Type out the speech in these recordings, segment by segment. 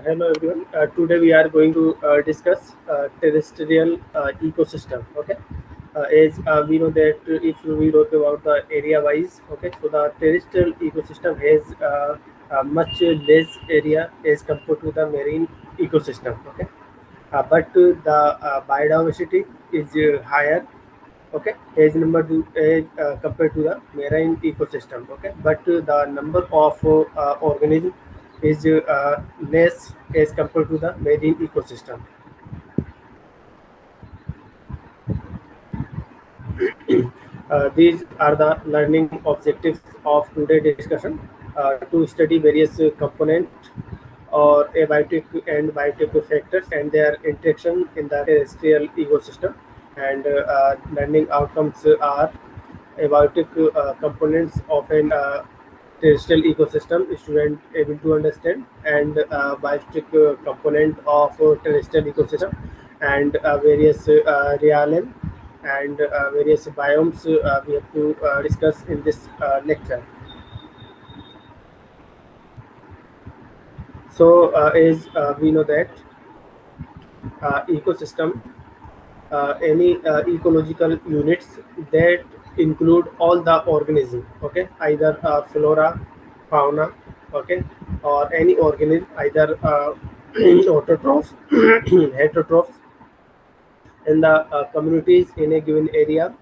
Hello everyone. Today we are going to discuss terrestrial ecosystem. Okay, as we know that if we talk about the area wise, okay, so the terrestrial ecosystem has much less area as compared to the marine ecosystem. Okay, but the biodiversity is higher, okay, as number to as compared to the marine ecosystem, okay, but the number of organisms is less as compared to the marine ecosystem. These are the learning objectives of today's discussion, to study various components or abiotic and biotic factors and their interaction in the terrestrial ecosystem. And learning outcomes are abiotic components of an terrestrial ecosystem student able to understand, and biotic component of terrestrial ecosystem, and various realm and various biomes we have to discuss in this lecture. So as we know that ecosystem, any ecological units that include all the organism, okay, either flora, fauna, okay, or any organism, either autotrophs heterotrophs in the communities in a given area,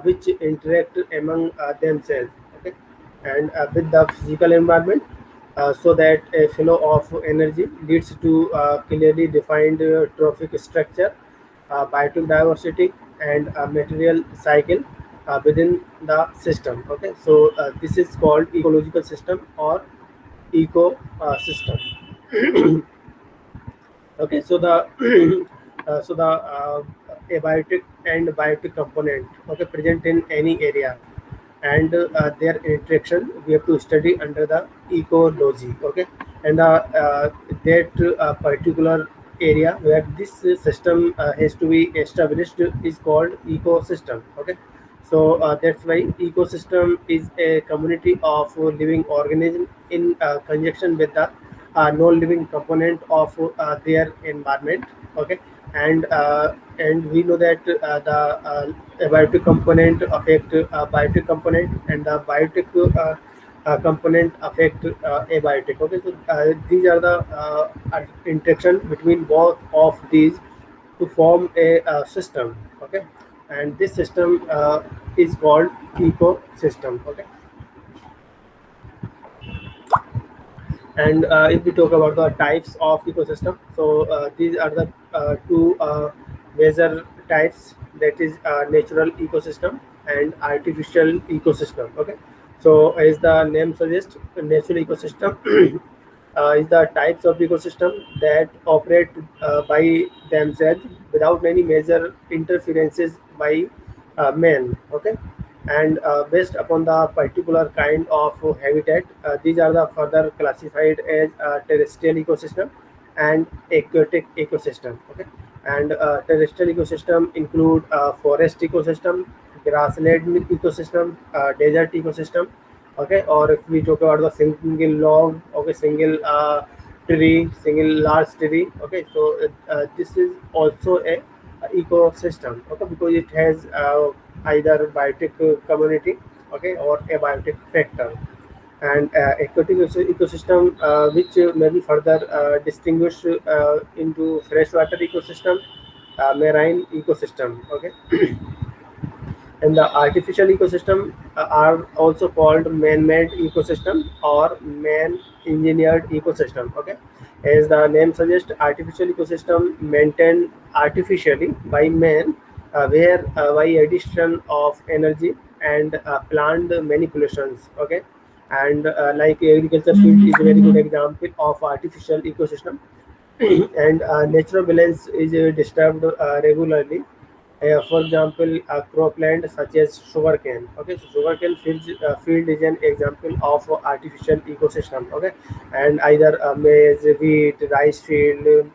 which interact among themselves, okay, and with the physical environment, so that a flow of energy leads to clearly defined trophic structure, biotic diversity, and material cycle within the system. Okay, so this is called ecological system or ecosystem. Okay, so the abiotic and biotic component, okay, present in any area, and their interaction we have to study under the ecology. Okay, and that particular area where this system has to be established is called ecosystem. Okay, so that's why ecosystem is a community of living organism in conjunction with the non-living component of their environment. Okay, and we know that the abiotic component affect biotic component, and the biotic component affect abiotic. Okay, so these are the interaction between both of these to form a system. Okay, and this system is called ecosystem. Okay, and if we talk about the types of ecosystem, so these are the two major types, that is natural ecosystem and artificial ecosystem. Okay, so as the name suggests, natural ecosystem is the types of ecosystem that operate by themselves without any major interferences by man. Okay, and based upon the particular kind of habitat, these are the further classified as terrestrial ecosystem and aquatic ecosystem. Okay, and terrestrial ecosystem include forest ecosystem, grassland ecosystem, desert ecosystem. Okay, or if we talk about the single log, okay, single tree, single large tree. Okay, so this is also a ecosystem. Okay, because it has either biotic community, okay, or abiotic factor. And aquatic ecosystem, which may be further distinguished into freshwater ecosystem, marine ecosystem. Okay, and the artificial ecosystem are also called man-made ecosystem or man-engineered ecosystem. Okay, as the name suggests, artificial ecosystem maintained artificially by man, where by addition of energy and plant manipulations. Okay, and like agriculture field is a very good example of artificial ecosystem. And natural balance is disturbed regularly. For example, a cropland such as sugarcane. Okay, so sugarcane field is an example of artificial ecosystem. Okay, and either maize, wheat, rice field,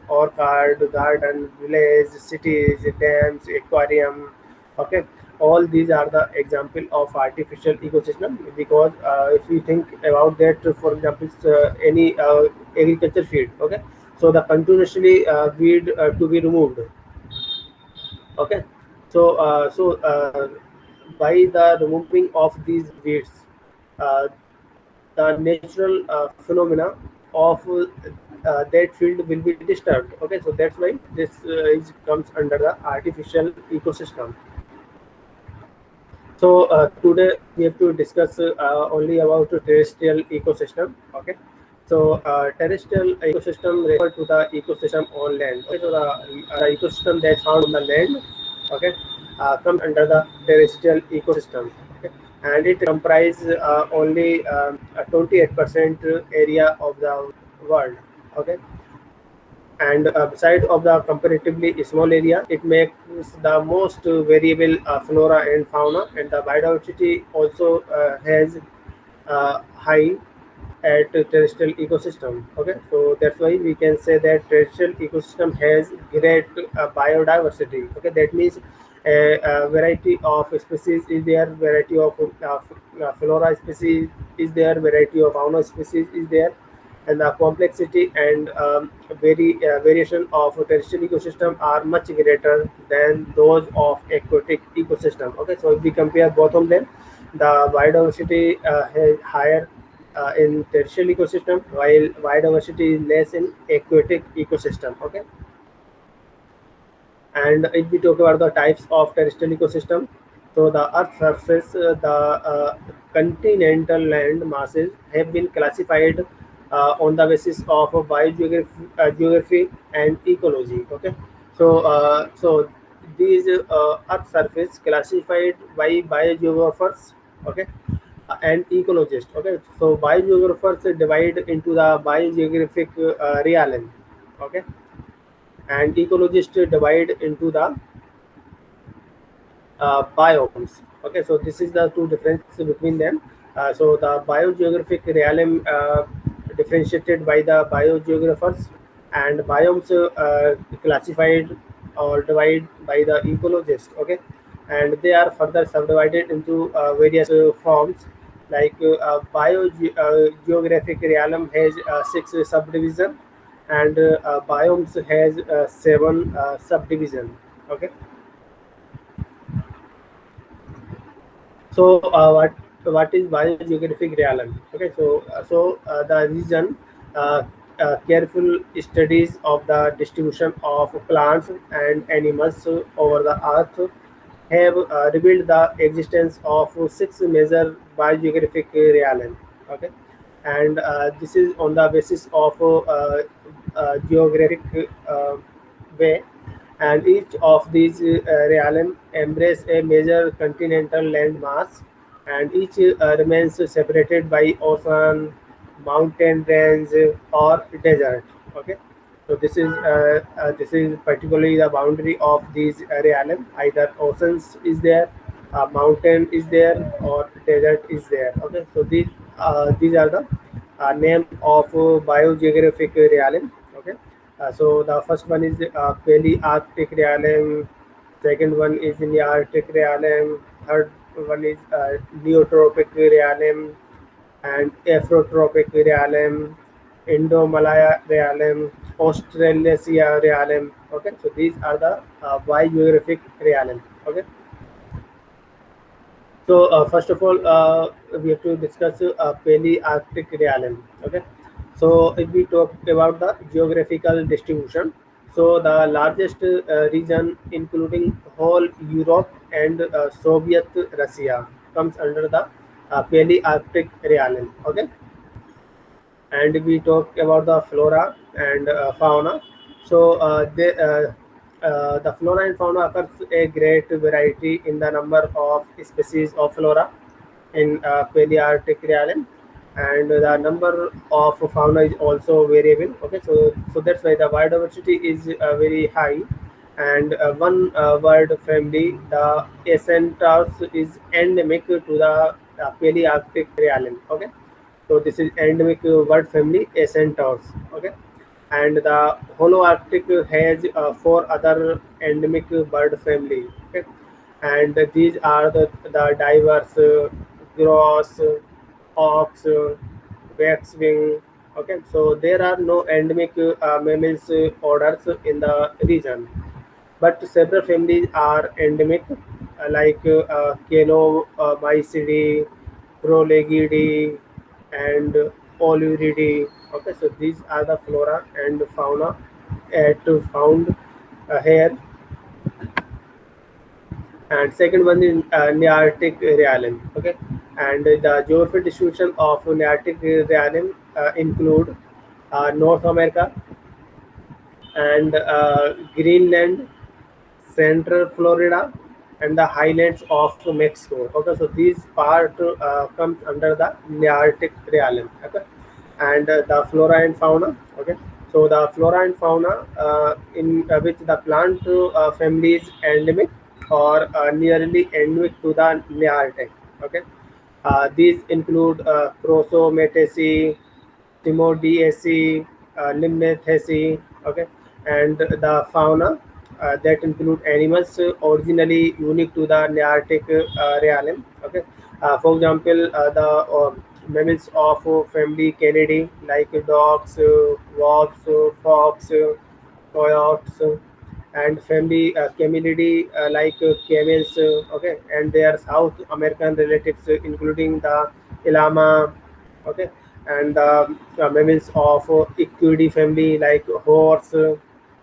orchard, garden, village, cities, dams, aquarium. Okay, all these are the example of artificial ecosystem, because if you think about that, for example, any agriculture field, okay, so the continuously weed to be removed, okay, so by the removing of these weeds, uh, the natural phenomena of that field will be disturbed, okay, so that's why this is comes under the artificial ecosystem. So today we have to discuss only about the terrestrial ecosystem. Okay. So terrestrial ecosystem refer to the ecosystem on land. Okay. So the ecosystem that's found on the land, okay, comes under the terrestrial ecosystem. Okay. And it comprises only 28% area of the world. Okay, and beside of the comparatively small area, it makes the most variable flora and fauna, and the biodiversity also has high at terrestrial ecosystem. Okay, so that's why we can say that terrestrial ecosystem has great biodiversity. Okay, that means a variety of species is there, variety of flora species is there, variety of fauna species is there, and the complexity and variation of terrestrial ecosystem are much greater than those of aquatic ecosystem. Okay, so if we compare both of them, the biodiversity is higher in terrestrial ecosystem, while biodiversity is less in aquatic ecosystem. Okay, and if we talk about the types of terrestrial ecosystem, so the Earth surface, the continental land masses have been classified on the basis of biogeography geography and ecology. Okay, so these Earth surface classified by biogeographers, okay, and ecologists. Okay, so biogeographers divide into the biogeographic realm, okay, and ecologists divide into the biomes. Okay, so this is the two differences between them. So the biogeographic realm differentiated by the biogeographers, and biomes classified or divided by the ecologists. Okay, and they are further subdivided into various forms. Like biogeographic realm has six subdivision, and biomes has seven subdivision. Okay, so what is biogeographic realm? Okay, so the region uh, careful studies of the distribution of plants and animals over the earth have revealed the existence of six major biogeographic realm. Okay, and this is on the basis of geographic way, and each of these realm embrace a major continental landmass, and each remains separated by ocean, mountain range, or desert. Okay, so this is particularly the boundary of these realm. Either oceans is there, mountain is there, or desert is there. Okay, so these are the name of biogeographic realm. Okay, so the first one is Palearctic realm, second one is in the Arctic realm, third one is Neotropic realm, and Afrotropic realm, Indo-Malaya realm, Australasia realm. Okay, so these are the biogeographic realm. Okay, so first of all, we have to discuss Palearctic realm. Okay, so if we talk about the geographical distribution, so the largest region, including whole Europe and Soviet Russia, comes under the Palearctic realm. Okay, and we talk about the flora and fauna. So the flora and fauna occurs a great variety in the number of species of flora in Palearctic realm, and the number of fauna is also variable. Okay, so that's why the biodiversity is very high, and one bird family, the Accentus, is endemic to the Palearctic realm. Okay, so this is endemic bird family Accentus. Okay, and the Holoarctic has four other endemic bird family. Okay, and these are the diverse gross, ox, waxwing. Okay, so there are no endemic mammals orders in the region, but several families are endemic, like Caenomycidae, Prolegidae, and Oluridae. Okay, so these are the flora and fauna at found here. And second one is Nearctic realm. Okay, and the geographic distribution of Nearctic realm include North America and Greenland, Central Florida, and the highlands of Mexico. Okay, so these part comes under the Nearctic realm. Okay, and the flora and fauna. Okay, so the flora and fauna in which the plant family is endemic or nearly endemic to the Nearctic. Okay, these include Prosometaceae, Timodiaceae, Limnaceae, okay, and the fauna that include animals originally unique to the Nearctic realm. Okay, for example, the mammals of family Canidae like dogs, wolves, fox, coyotes, and family Camelidae like camels. Okay, and their South American relatives, including the llama. Okay, and mammals of Equidae family like horse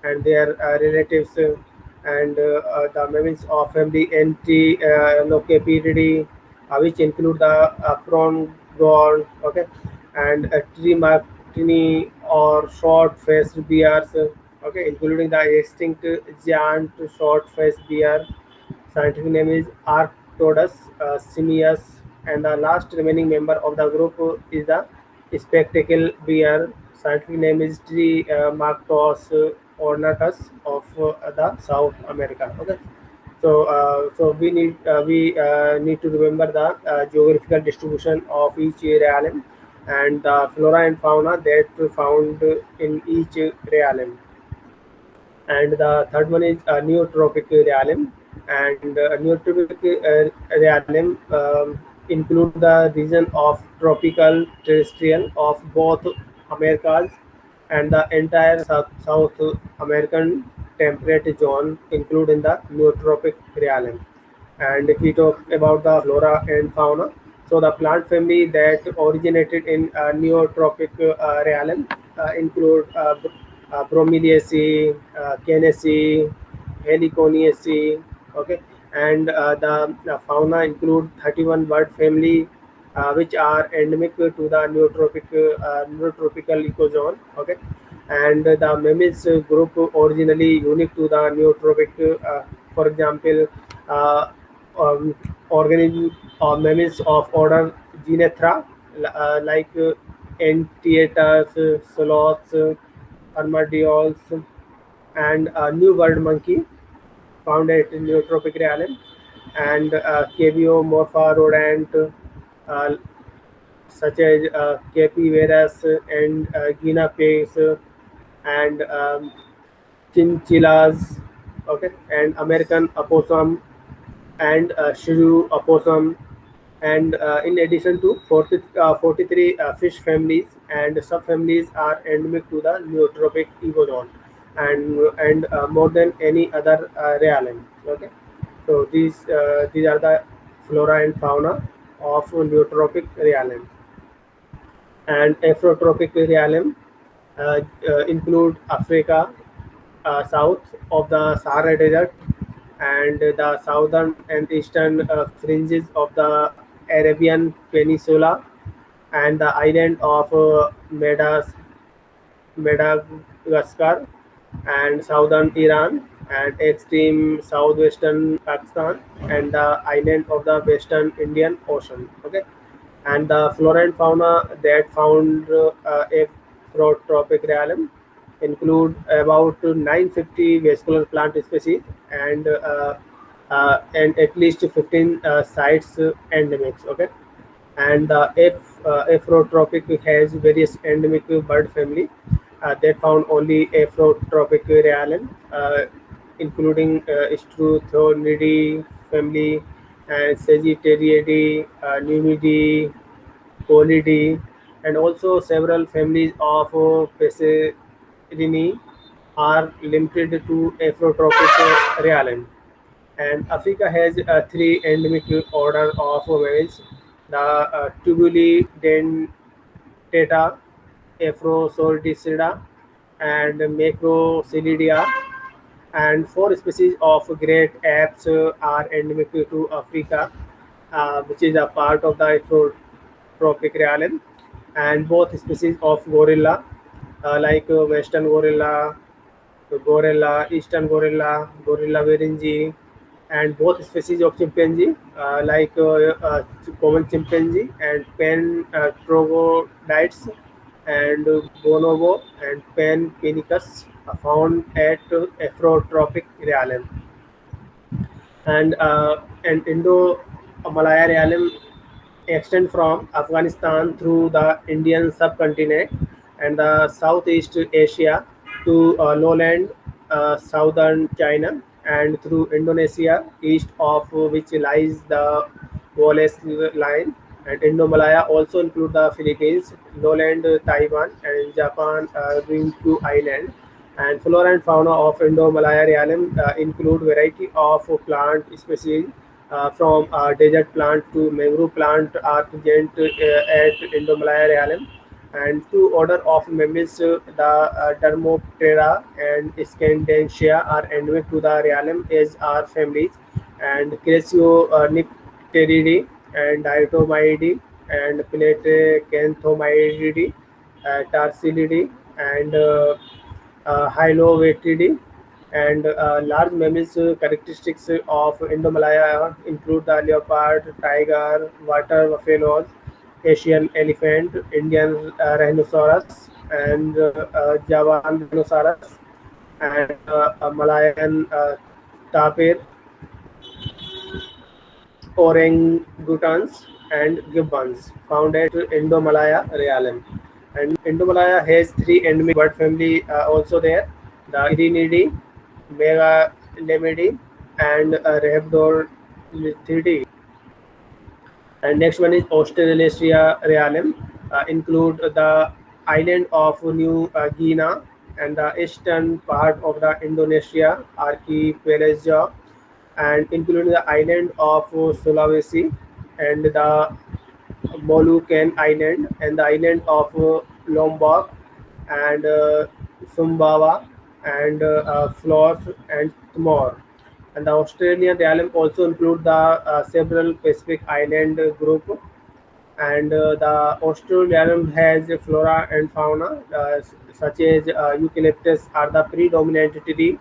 and their relatives, and the mammals of family Antilocapidae, which include the prawn-gall, okay, and Trimartini or short-faced bears, okay, including the extinct giant short-faced bear. Scientific name is Arctodus simius, and the last remaining member of the group is the spectacle bear. Scientific name is Marctos ornatus of the South America. Okay, so we need to remember the geographical distribution of each realm and the flora and fauna that found in each realm. And the third one is neotropic realm. And neotropic realm include the region of tropical terrestrial of both Americas and the entire South American temperate zone include in the neotropic realm. And if we talk about the flora and fauna, so the plant family that originated in neotropic realm include Bromeliaceae, Canaceae, Heliconiaceae, okay, and the fauna include 31 bird family which are endemic to the neotropical ecozone, okay, and the mammals group originally unique to the neotropic, for example, uh, organism or mammals of order Genethra, like Anteaters, sloths, armadillos, and new bird monkey found at Neotropic realm, and Caviomorpha rodent uh, such as Capybaras and guinea pigs and chinchillas, okay, and American opossum and shrew opossum, and in addition to 43 fish families and subfamilies are endemic to the Neotropic ecozone, and more than any other realm. Okay, so these are the flora and fauna of Neotropic realm. And Afrotropic realm include Africa, south of the Sahara Desert, and the southern and eastern fringes of the Arabian Peninsula, and the island of Madagascar, and southern Iran, and extreme southwestern Pakistan, and the island of the western Indian Ocean. Okay, and the flora and fauna that found a protropic realm include about 950 vascular plant species and at least 15 sites endemics. Okay, and the Afrotropic has various endemic bird family that found only Afrotropic realm, including Struthonidae, family, and Sagittariidae, Numidae, Colidae, and also several families of Passerinae are limited to Afrotropic realm. And Africa has three endemic order of mammals: the Tubulidentata, Afrosorticida, and Macrocelidia, and four species of great apes are endemic to Africa, which is a part of the Afrotropic realm, and both species of gorilla, like Western gorilla, Eastern gorilla, Gorilla Beringi, and both species of chimpanzee, like common chimpanzee and pen troglodytes, and bonobo and pen penicus, are found at Afrotropic realm. And Indo-Malaya realm extend from Afghanistan through the Indian subcontinent and the Southeast Asia to lowland southern China, and through Indonesia, east of which lies the Wallace Line. And Indo-Malaya also include the Philippines, lowland Taiwan, and Japan, Ryukyu Island. And flora and fauna of Indo-Malaya realm include variety of plant species, from desert plant to mangrove plant are present at Indo-Malaya realm. And two order of mammals, the Dermoptera and Scandentia, are endemic to the realm, as are families, and Crassionycteridae and Diatomyidae and Plantacanthomyidae, Tarsilidae, and Hylovetridae. And large mammals characteristics of Indo-Malaya include the leopard, tiger, water buffaloes, Asian elephant, Indian rhinoceros, and Javan rhinoceros, and Malayan tapir, orangutans, and gibbons found at Indo-Malaya realm. And Indo-Malaya has three endemic bird family also there: the Erinidae, Megalamidae, and Rhabdolithidae. And next one is Australasia realm, include the island of New Guinea and the eastern part of the Indonesia archipelago, and including the island of Sulawesi and the Moluccan Island and the island of Lombok and Sumbawa and Flores and Timor. And the Australian realm also include the several Pacific island group. And the Australian has a flora and fauna, such as eucalyptus are the predominant tree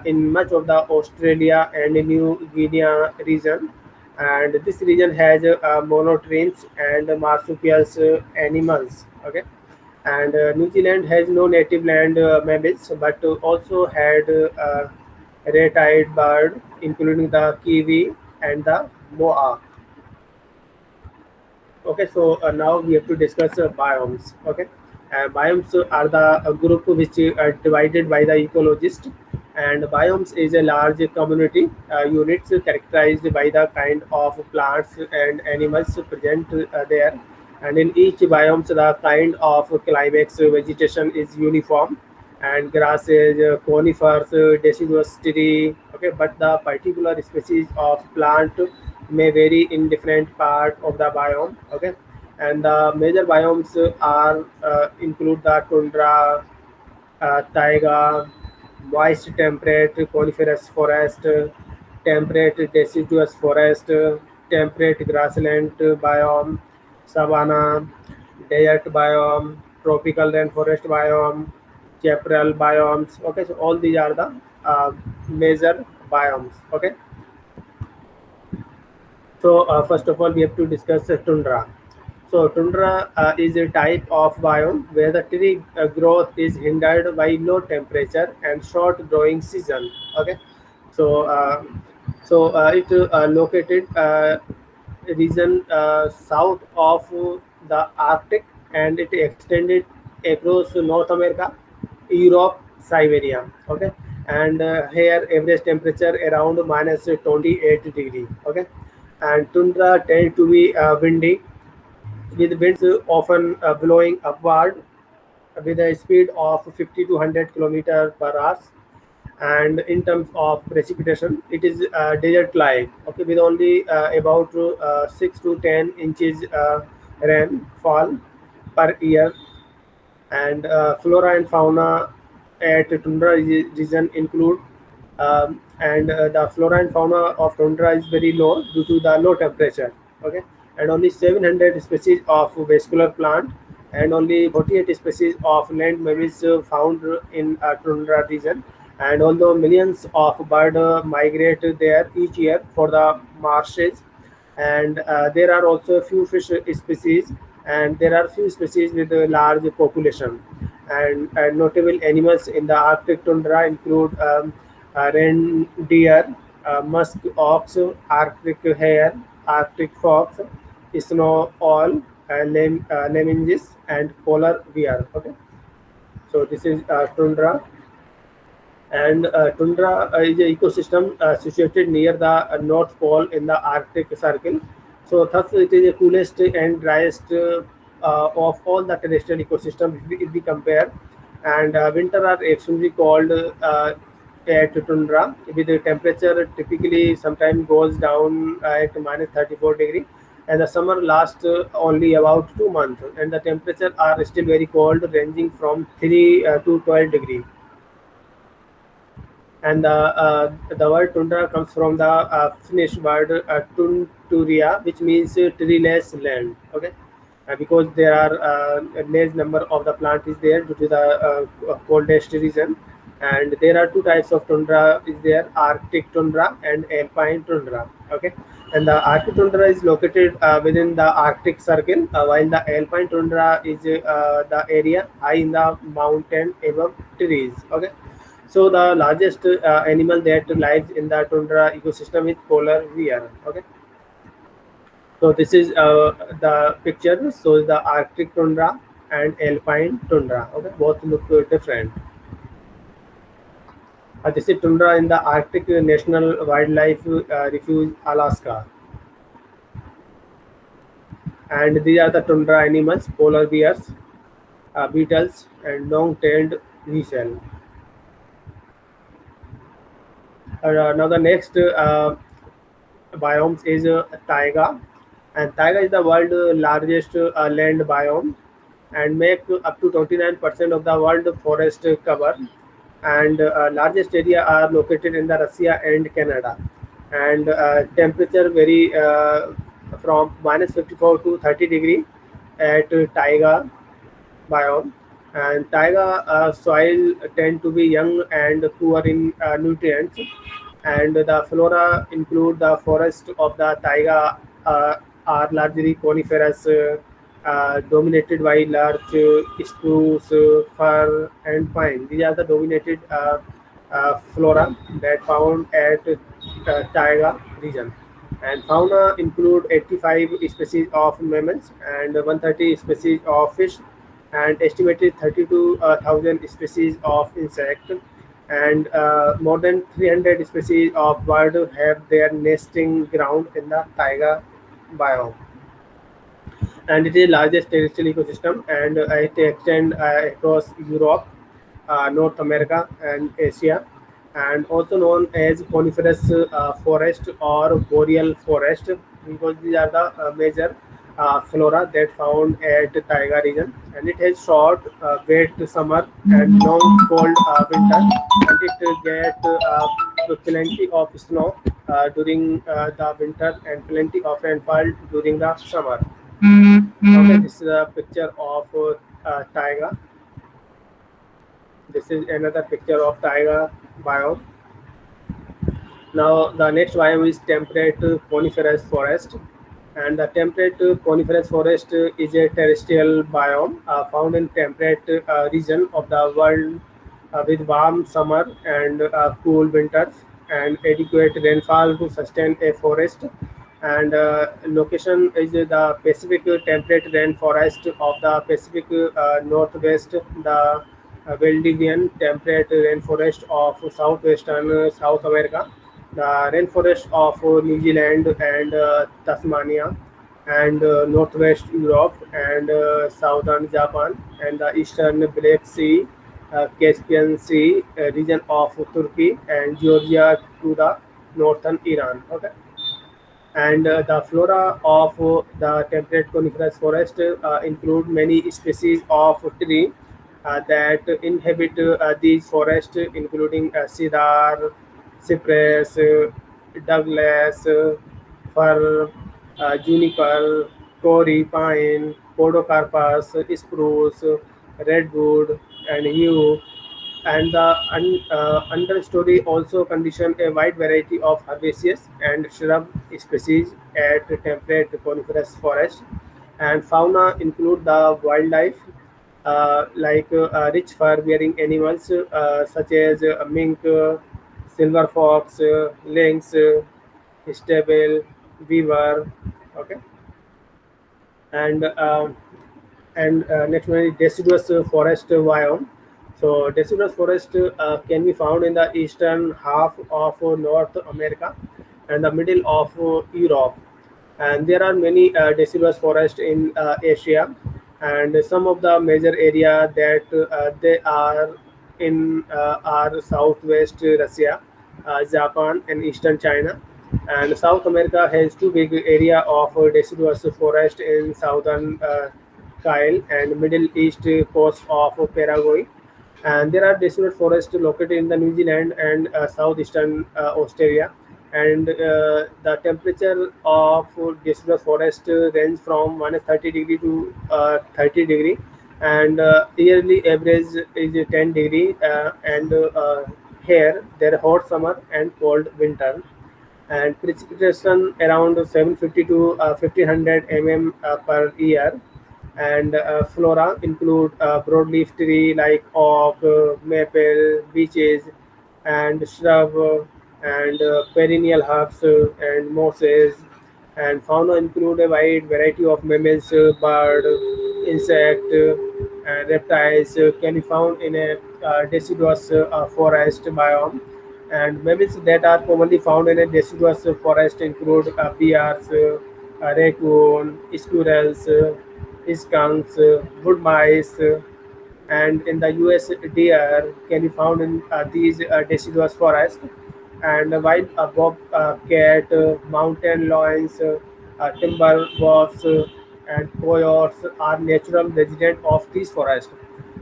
in much of the Australia and New Guinea region. And this region has monotremes and marsupials animals. Okay. And New Zealand has no native land mammals, but also had red-eyed bird, including the kiwi and the moa. Okay, so now we have to discuss biomes. Okay, biomes are the group which are divided by the ecologist, and biomes is a large community units characterized by the kind of plants and animals present there. And in each biomes, the kind of climax vegetation is uniform, and grasses, conifers, deciduous tree. Okay, but the particular species of plant may vary in different part of the biome. Okay, and the major biomes are include the tundra, taiga, moist temperate coniferous forest, temperate deciduous forest, temperate grassland biome, savanna, desert biome, tropical rainforest biome, chaparral biomes. Okay, so all these are the major biomes. Okay, so first of all, we have to discuss tundra. So tundra is a type of biome where the tree growth is hindered by low temperature and short growing season. Okay, so it located region south of the Arctic, and it extended across North America, Europe, Siberia. Okay, and here average temperature around minus 28 degree. Okay, and tundra tend to be windy with winds often blowing upward with a speed of 50 to 100 kilometer per hour. And in terms of precipitation, it is desert like, okay, with only about 6 to 10 inches rainfall per year. And flora and fauna at tundra region include and the flora and fauna of tundra is very low due to the low temperature. Okay, and only 700 species of vascular plant and only 48 species of land mammals found in tundra region. And although millions of birds migrate there each year for the marshes, and there are also a few fish species, and there are few species with a large population. And notable animals in the Arctic tundra include reindeer, musk ox, Arctic hare, Arctic fox, snow owl, lemminges, and polar bear. Okay, so this is tundra. And tundra is an ecosystem situated near the North Pole in the Arctic Circle. So thus it is the coolest and driest of all the terrestrial ecosystems if we compare. And winter are extremely cold at tundra, with the temperature typically sometimes goes down at minus 34 degree, and the summer lasts only about 2 months, and the temperatures are still very cold, ranging from 3 to 12 degree. And the word tundra comes from the Finnish word tunturia, which means treeless land. Okay, because there are a large number of the plant is there due to the coldest region. And there are two types of tundra is there: Arctic tundra and alpine tundra. Okay, and the Arctic tundra is located within the Arctic Circle, while the alpine tundra is the area high in the mountain above trees. Okay, so the largest animal that lives in the tundra ecosystem is polar bear. Okay, so this is the picture. So the Arctic tundra and alpine tundra. Okay, both look different. This is tundra in the Arctic National Wildlife Refuge, Alaska, and these are the tundra animals: polar bears, beetles, and long-tailed weasel. Now the next biomes is taiga, and taiga is the world's largest land biome and make up to 29% of the world forest cover. And largest area are located in the Russia and Canada. And temperature vary from minus 54 to 30 degree at taiga biome. And taiga soil tend to be young and poor in nutrients. And the flora include the forest of the taiga are largely coniferous, dominated by larch, spruce, fir, and pine. These are the dominated flora that found at taiga region. And fauna include 85 species of mammals and 130 species of fish and estimated 32,000 species of insect. And more than 300 species of bird have their nesting ground in the taiga biome. And it is the largest terrestrial ecosystem, and it extends across Europe, North America, and Asia, and also known as coniferous forest or boreal forest, because these are the major flora that found at taiga region. And it has short, wet summer and long, cold winter, and it get plenty of snow during the winter and plenty of rainfall during the summer. Okay, this is a picture of taiga. This is another picture of taiga biome. Now the next biome is temperate coniferous forest, and the temperate coniferous forest is a terrestrial biome found in temperate region of the world with warm summer and cool winters and adequate rainfall to sustain a forest. And location is the Pacific temperate rainforest of the Pacific Northwest, the Valdivian temperate rainforest of southwestern South America, the rainforest of New Zealand and Tasmania, and northwest Europe and southern Japan, and the eastern Black Sea, Caspian Sea region of Turkey, and Georgia to the northern Iran. Okay, and the flora of the temperate coniferous forest include many species of tree that inhabit these forests, including cedar, cypress, Douglas, fir, juniper, Tory pine, podocarpus, spruce, redwood, and yew, and the understory also condition a wide variety of herbaceous and shrub species at temperate coniferous forest. And fauna include the wildlife like rich fur-bearing animals such as mink, silver fox, lynx, stable, beaver. Okay, and next one is deciduous forest biome. So deciduous forest can be found in the eastern half of North America and the middle of Europe. And there are many deciduous forests in Asia, and some of the major area that they are in are southwest Russia, Japan, and eastern China. And South America has two big area of deciduous forest in southern Kyle and Middle East coast of Paraguay. And there are deciduous forests located in the New Zealand and southeastern Australia. And the temperature of deciduous forest range from -30 degree to 30 degree, and yearly average is 10 degree. And here there hot summer and cold winter, and precipitation around 750 to 1500 mm per year. And flora include broadleaf tree like oak, maple, beeches, and shrub, and perennial herbs and mosses. And fauna include a wide variety of mammals, bird, insect, and reptiles can be found in a deciduous forest biome. And mammals that are commonly found in a deciduous forest include bears, raccoon, squirrels, skunks, wood mice, and in the US, deer can be found in these deciduous forests. And while bobcat, mountain lions, timber wolves, and coyotes are natural residents of these forests,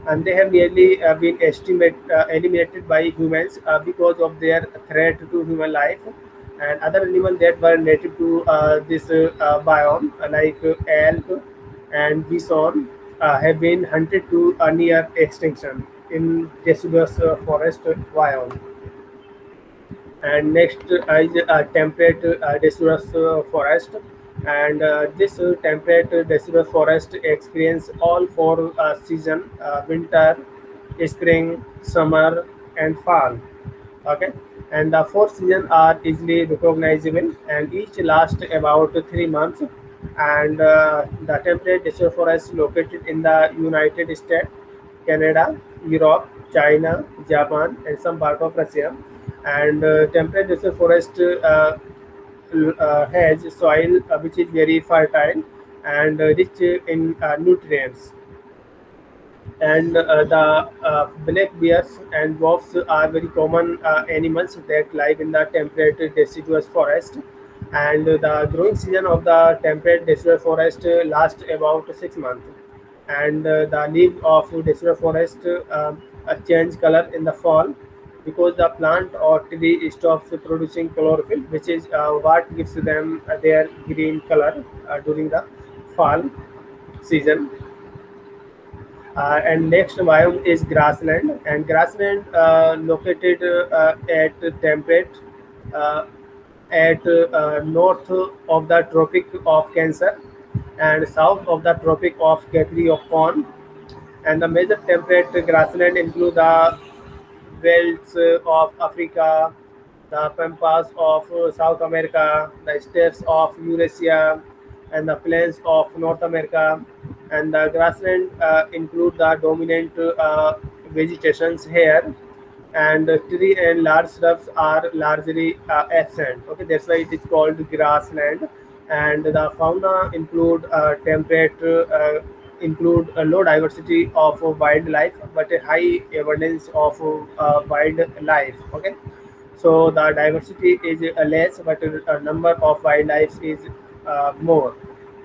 and they have nearly been eliminated by humans because of their threat to human life. And other animals that were native to this biome, like elk and bison, have been hunted to near extinction in deciduous forest biome. And next is temperate deciduous forest. And this temperate deciduous forest experience all four season: winter, spring, summer, and fall. Okay, and the four seasons are easily recognizable, and each lasts about 3 months. And the temperate deciduous forest located in the United States, Canada, Europe, China, Japan, and some part of Russia. And temperate deciduous forest has soil which is very fertile and rich in nutrients. And the black bears and wolves are very common animals that live in the temperate deciduous forest. And the growing season of the temperate deciduous forest lasts about 6 months. And the leaves of deciduous forest change color in the fall because the plant or tree stops producing chlorophyll, which is what gives them their green color during the fall season. And next biome is grassland, and grassland located at temperate uh, at north of the Tropic of Cancer and south of the Tropic of Capricorn. And the major temperate grassland include the belts of Africa, the pampas of South America, the steppes of Eurasia, and the plains of North America. And the grassland include the dominant vegetations here, and tree and large shrubs are largely absent. Okay, that's why it is called grassland. And the fauna include a low diversity of wildlife, but a high abundance of wildlife. Okay, so the diversity is less, but a number of wildlife is more.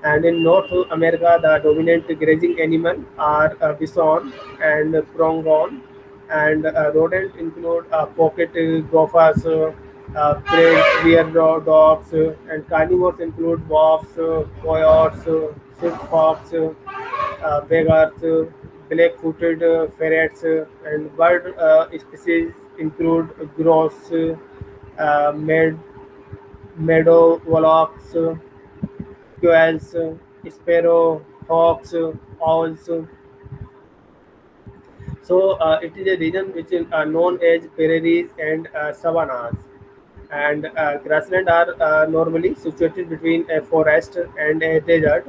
And in North America, the dominant grazing animal are bison and pronghorn, and rodent include pocket gophers, prairie dogs, and carnivores include wolves, coyotes, silk fox, beggars, black-footed ferrets, and bird species include grouse, med- meadow larks, quails, sparrow, hawks, owls. So it is a region which is known as prairies and savannas. And grassland are normally situated between a forest and a desert.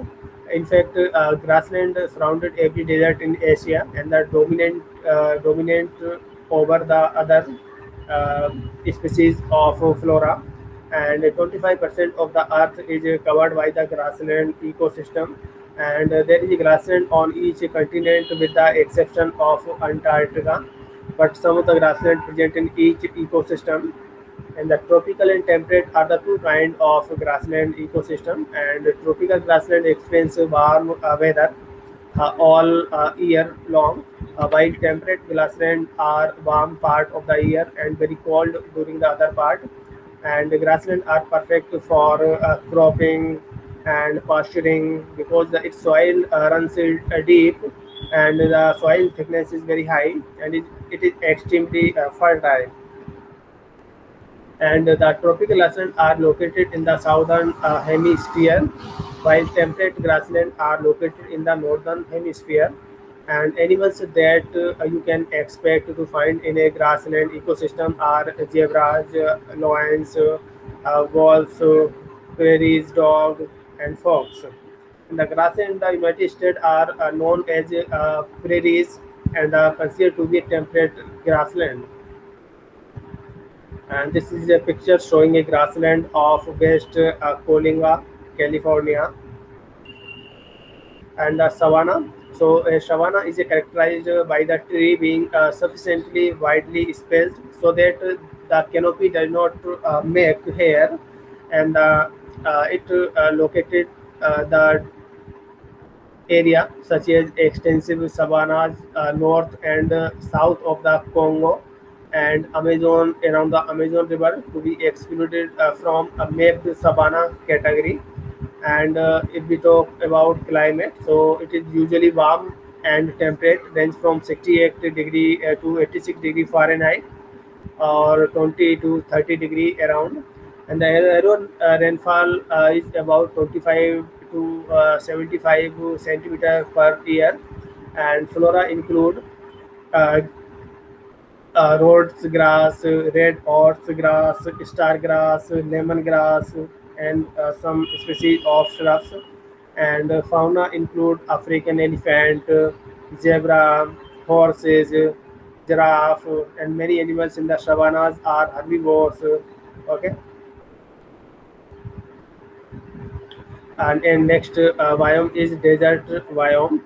In fact, grassland surrounded every desert in Asia, and the dominant over the other uh, species of flora. And 25% of the earth is covered by the grassland ecosystem, and there is a grassland on each continent with the exception of Antarctica, but some of the grassland present in each ecosystem. And the tropical and temperate are the two kinds of grassland ecosystem. And tropical grassland experience warm weather all year long, while temperate grassland are warm part of the year and very cold during the other part. And the grassland are perfect for cropping and pasturing because its soil runs deep, and the soil thickness is very high, and it is extremely fertile. And the tropical grasslands are located in the southern hemisphere, while temperate grasslands are located in the northern hemisphere. And animals that you can expect to find in a grassland ecosystem are zebras, lions, wolves, prairies dog, and fox. And the grassland in the United States are known as prairies and are considered to be temperate grassland. And this is a picture showing a grassland of West Coalinga, California, and the savanna. So, a savanna is characterized by the tree being sufficiently widely spaced so that the canopy does not make hair, and it located the area such as extensive savannas north and south of the Congo and Amazon around the Amazon River to be excluded from a mapped savanna category. And if we talk about climate, so it is usually warm and temperate, range from 68 degree to 86-degree Fahrenheit, or 20 to 30 degree around. And the annual rainfall is about 25 to 75 centimeter per year. And flora include uh, Rhodes grass, red horse grass, star grass, lemon grass, and some species of shrubs. And fauna include African elephant, zebra, horses, giraffe, and many animals in the savannas are herbivores. Okay, and next biome is desert biome.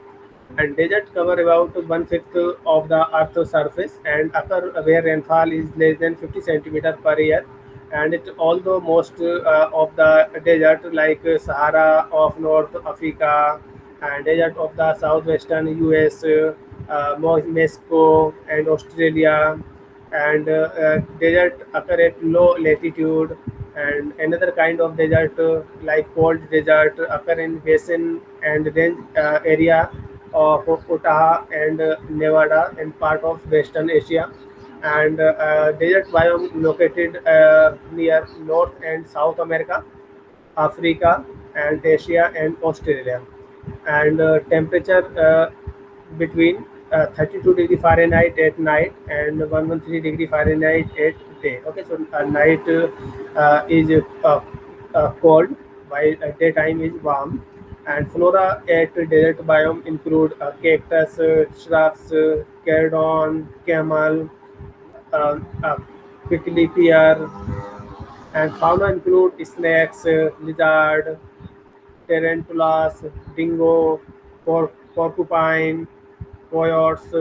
And desert cover about one-fifth of the Earth's surface and occur where rainfall is less than 50 centimeter per year. And it although most of the desert like Sahara of North Africa and desert of the southwestern US, Mexico and Australia, and desert occur at low latitude. And another kind of desert like cold desert occur in basin and range area of Utah and Nevada and part of Western Asia. And desert biome located near North and South America, Africa, and Asia and Australia. And temperature between 32 degree Fahrenheit at night and 113 degree Fahrenheit at day. Okay, so night is cold while daytime is warm. And flora at desert biome include cactus, shrubs, cardon, camel, uh, prickly pear, and fauna include snakes, lizard, tarantulas, dingo, porcupine, coyotes.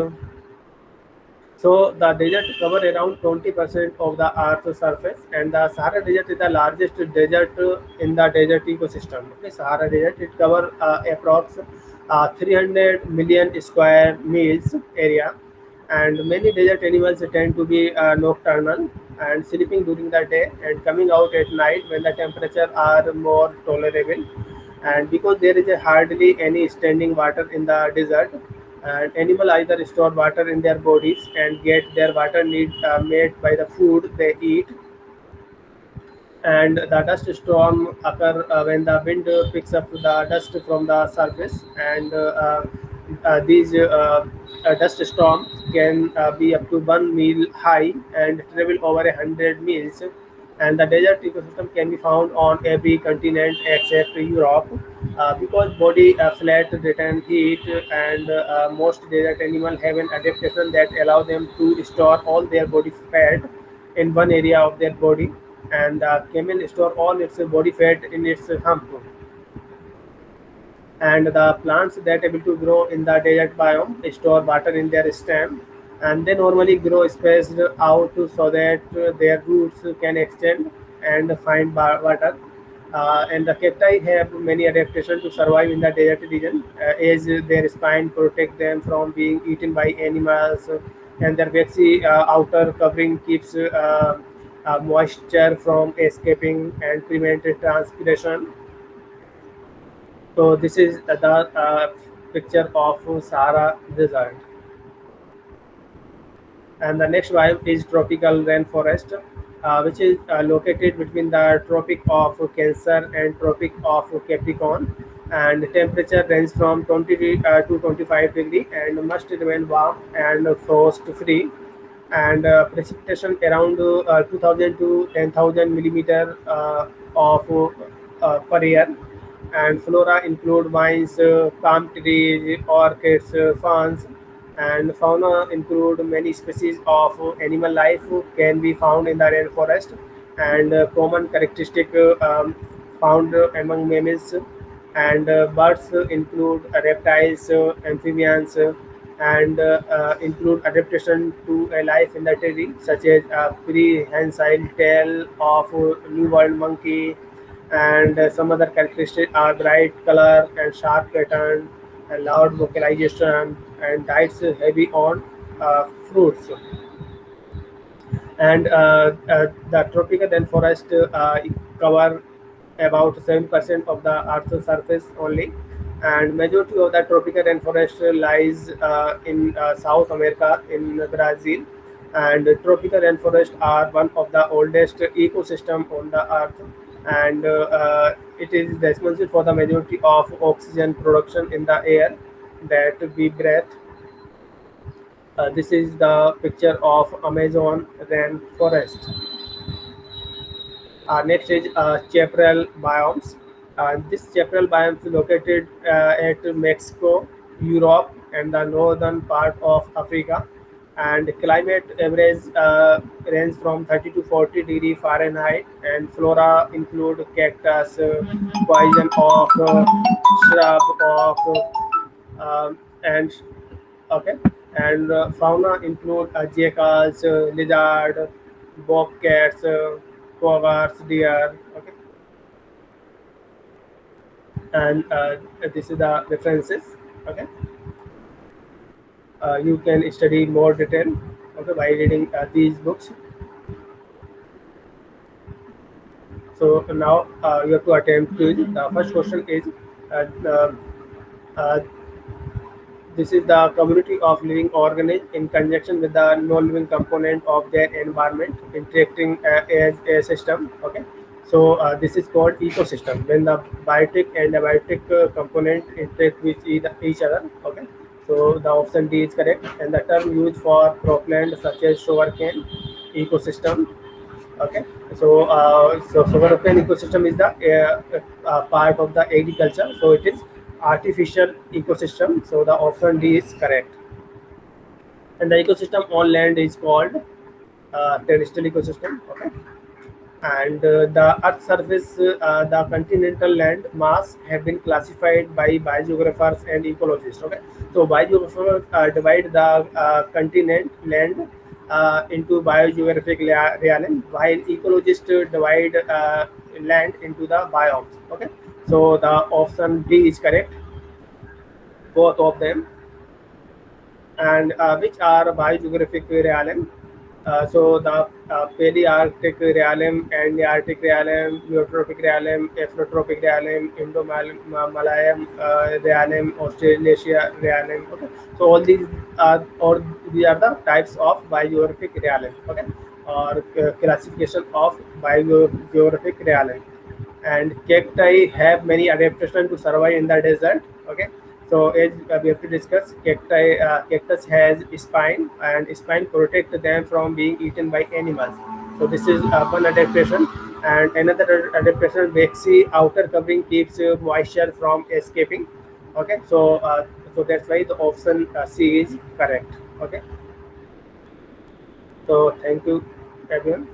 So the desert cover around 20% of the Earth's surface, and the Sahara Desert is the largest desert in the desert ecosystem. Okay, Sahara Desert it cover approx 300 million square miles area, and many desert animals tend to be nocturnal and sleeping during the day and coming out at night when the temperature are more tolerable. And because there is a hardly any standing water in the desert, and animal either store water in their bodies and get their water need met by the food they eat. And the dust storm occur when the wind picks up the dust from the surface, and these dust storms can be up to 1 mile high and travel over 100 miles. And the desert ecosystem can be found on every continent except Europe, because body flat retain heat, and most desert animals have an adaptation that allow them to store all their body fat in one area of their body, and the camel store all its body fat in its hump. And the plants that able to grow in the desert biome store water in their stem, and they normally grow spaced out so that their roots can extend and find water. And the cacti have many adaptations to survive in the desert region, as their spine protect them from being eaten by animals, and their waxy outer covering keeps moisture from escaping and prevent transpiration. So this is the picture of Sahara Desert. And the next biome is tropical rainforest, which is located between the Tropic of Cancer and Tropic of Capricorn. And the temperature ranges from 20 to 25 degree and must remain warm and frost free. And precipitation around 2000 to 10,000 millimeter of per year. And flora include vines, palm trees, orchids, ferns, and fauna include many species of animal life can be found in the rainforest. And common characteristic found among mammals and birds include reptiles, amphibians, and include adaptation to a life in the tree, such as prehensile tail of New World monkey. And some other characteristics are bright color and sharp pattern and loud vocalization and diets heavy on fruits. And the tropical rainforest cover about 7% of the Earth's surface only, and majority of the tropical rainforest lies in South America, in Brazil. And tropical rainforests are one of the oldest ecosystem on the Earth, and it is responsible for the majority of oxygen production in the air that we breathe. This is the picture of Amazon rainforest. Next is chaparral biomes. This chaparral biome is located at Mexico, Europe, and the northern part of Africa. And climate average range from 30 to 40 degree Fahrenheit. And flora include cactus, poison oak, shrub oak, and okay. And fauna include jackals, lizard, bobcats, cougars, deer. Okay, and this is the references. Okay, you can study more detail. Okay, by reading these books. So now you have to attempt quiz. The first question is. The, uh, This is the community of living organisms in conjunction with the non-living component of their environment interacting as a system. Okay, so this is called ecosystem when the biotic and abiotic component interact with each other. Okay, so the option D is correct, and the term used for cropland such as sugarcane ecosystem. Okay, so sugarcane ecosystem is the part of the agriculture. So it is artificial ecosystem. So the option D is correct. And the ecosystem on land is called terrestrial ecosystem. Okay. And the Earth's surface, the continental land mass have been classified by biogeographers and ecologists. Okay, so biogeographers divide the continent land into biogeographic realm, while ecologists divide land into the biomes. Okay, so the option D is correct, both of them. And which are biogeographic realm. So the Palearctic realm, Antarctic realm, Neotropic realm, Afrotropic realm, Indo-Malayan realm, Australasia realm. Okay, so all these are, or these are the types of biogeographic realm. Okay, or classification of biogeographic realm. And cacti have many adaptations to survive in the desert. Okay, so as we have to discuss, cactus has spine, and spine protect them from being eaten by animals. So this is one adaptation. And another adaptation, waxy outer covering keeps moisture from escaping. Okay, so that's why the option C is correct. Okay, so thank you everyone.